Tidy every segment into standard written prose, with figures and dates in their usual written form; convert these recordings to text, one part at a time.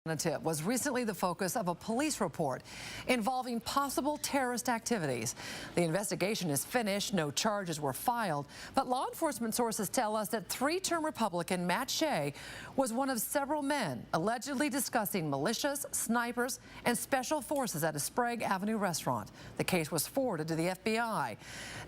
Was recently the focus of a police report involving possible terrorist activities. The investigation is finished, no charges were filed, but law enforcement sources tell us that three-term Republican Matt Shea was one of several men allegedly discussing militias, snipers, and special forces at a Sprague Avenue restaurant. The case was forwarded to the FBI.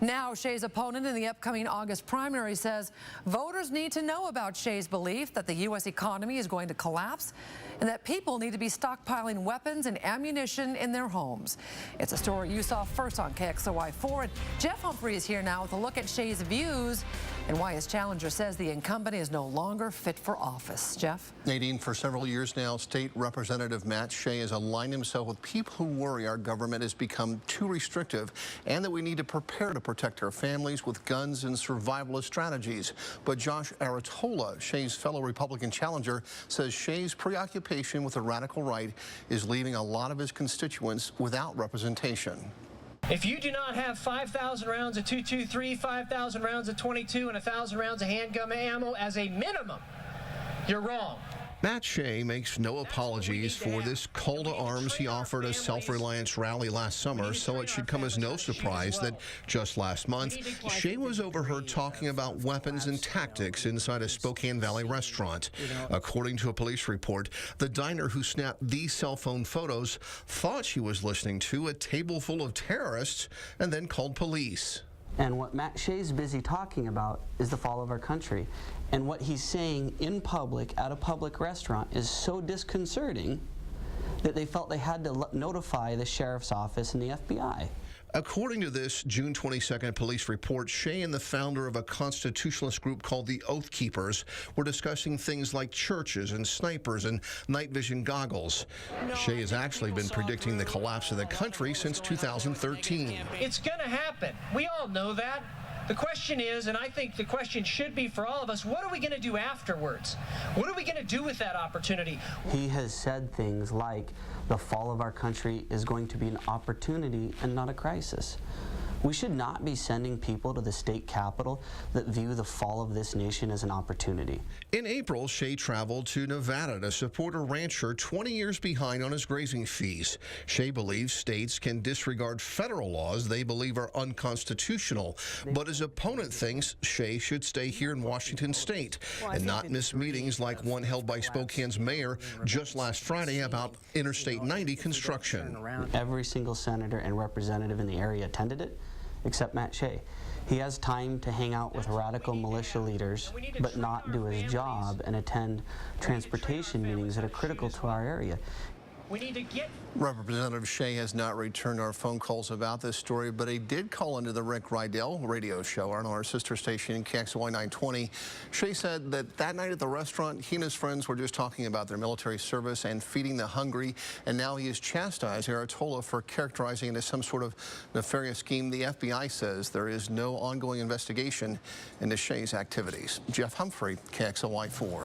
Now, Shea's opponent in the upcoming August primary says voters need to know about Shea's belief that the U.S. economy is going to collapse and that people need to be stockpiling weapons and ammunition in their homes. It's a story you saw first on KXLY4. And Jeff Humphrey is here now with a look at Shea's views and why his challenger says the incumbent is no longer fit for office. Jeff? Nadine, for several years now, State Representative Matt Shea has aligned himself with people who worry our government has become too restrictive and that we need to prepare to protect our families with guns and survivalist strategies. But Josh Aratola, Shea's fellow Republican challenger, says Shea's preoccupation with the radical right is leaving a lot of his constituents without representation. If you do not have 5,000 rounds of .223, 5,000 rounds of .22, and 1,000 rounds of handgun ammo as a minimum, you're wrong. Matt Shea makes no apologies for this call to arms he offered a self-reliance rally last summer, so it should come as no surprise that just last month, Shea was overheard talking about weapons and tactics inside a Spokane Valley restaurant. According to a police report, the diner who snapped these cell phone photos thought she was listening to a table full of terrorists and then called police. And what Matt Shea's busy talking about is the fall of our country. And what he's saying in public at a public restaurant is so disconcerting that they felt they had to notify the sheriff's office and the FBI. According to this June 22nd police report, Shea and the founder of a constitutionalist group called the Oath Keepers were discussing things like churches and snipers and night vision goggles. Shea has actually been predicting the collapse of the country since 2013. It's going to happen. We all know that. The question is, and I think the question should be for all of us, what are we going to do afterwards? What are we going to do with that opportunity? He has said things like the fall of our country is going to be an opportunity and not a crisis. We should not be sending people to the state capitol that view the fall of this nation as an opportunity. In April, Shea traveled to Nevada to support a rancher 20 years behind on his grazing fees. Shea believes states can disregard federal laws they believe are unconstitutional, but his opponent thinks Shea should stay here in Washington state and not miss meetings like one held by Spokane's mayor just last Friday about Interstate 90 construction. Every single senator and representative in the area attended it, except Matt Shea. He has time to hang out with radical militia leaders, but not do his job and attend transportation meetings that are critical to our area. Representative Shea has not returned our phone calls about this story, but he did call into the Rick Rydell radio show on our sister station, KXLY 920. Shea said that night at the restaurant, he and his friends were just talking about their military service and feeding the hungry, and now he has chastised Aratola for characterizing it as some sort of nefarious scheme. The FBI says there is no ongoing investigation into Shea's activities. Jeff Humphrey, KXLY 4.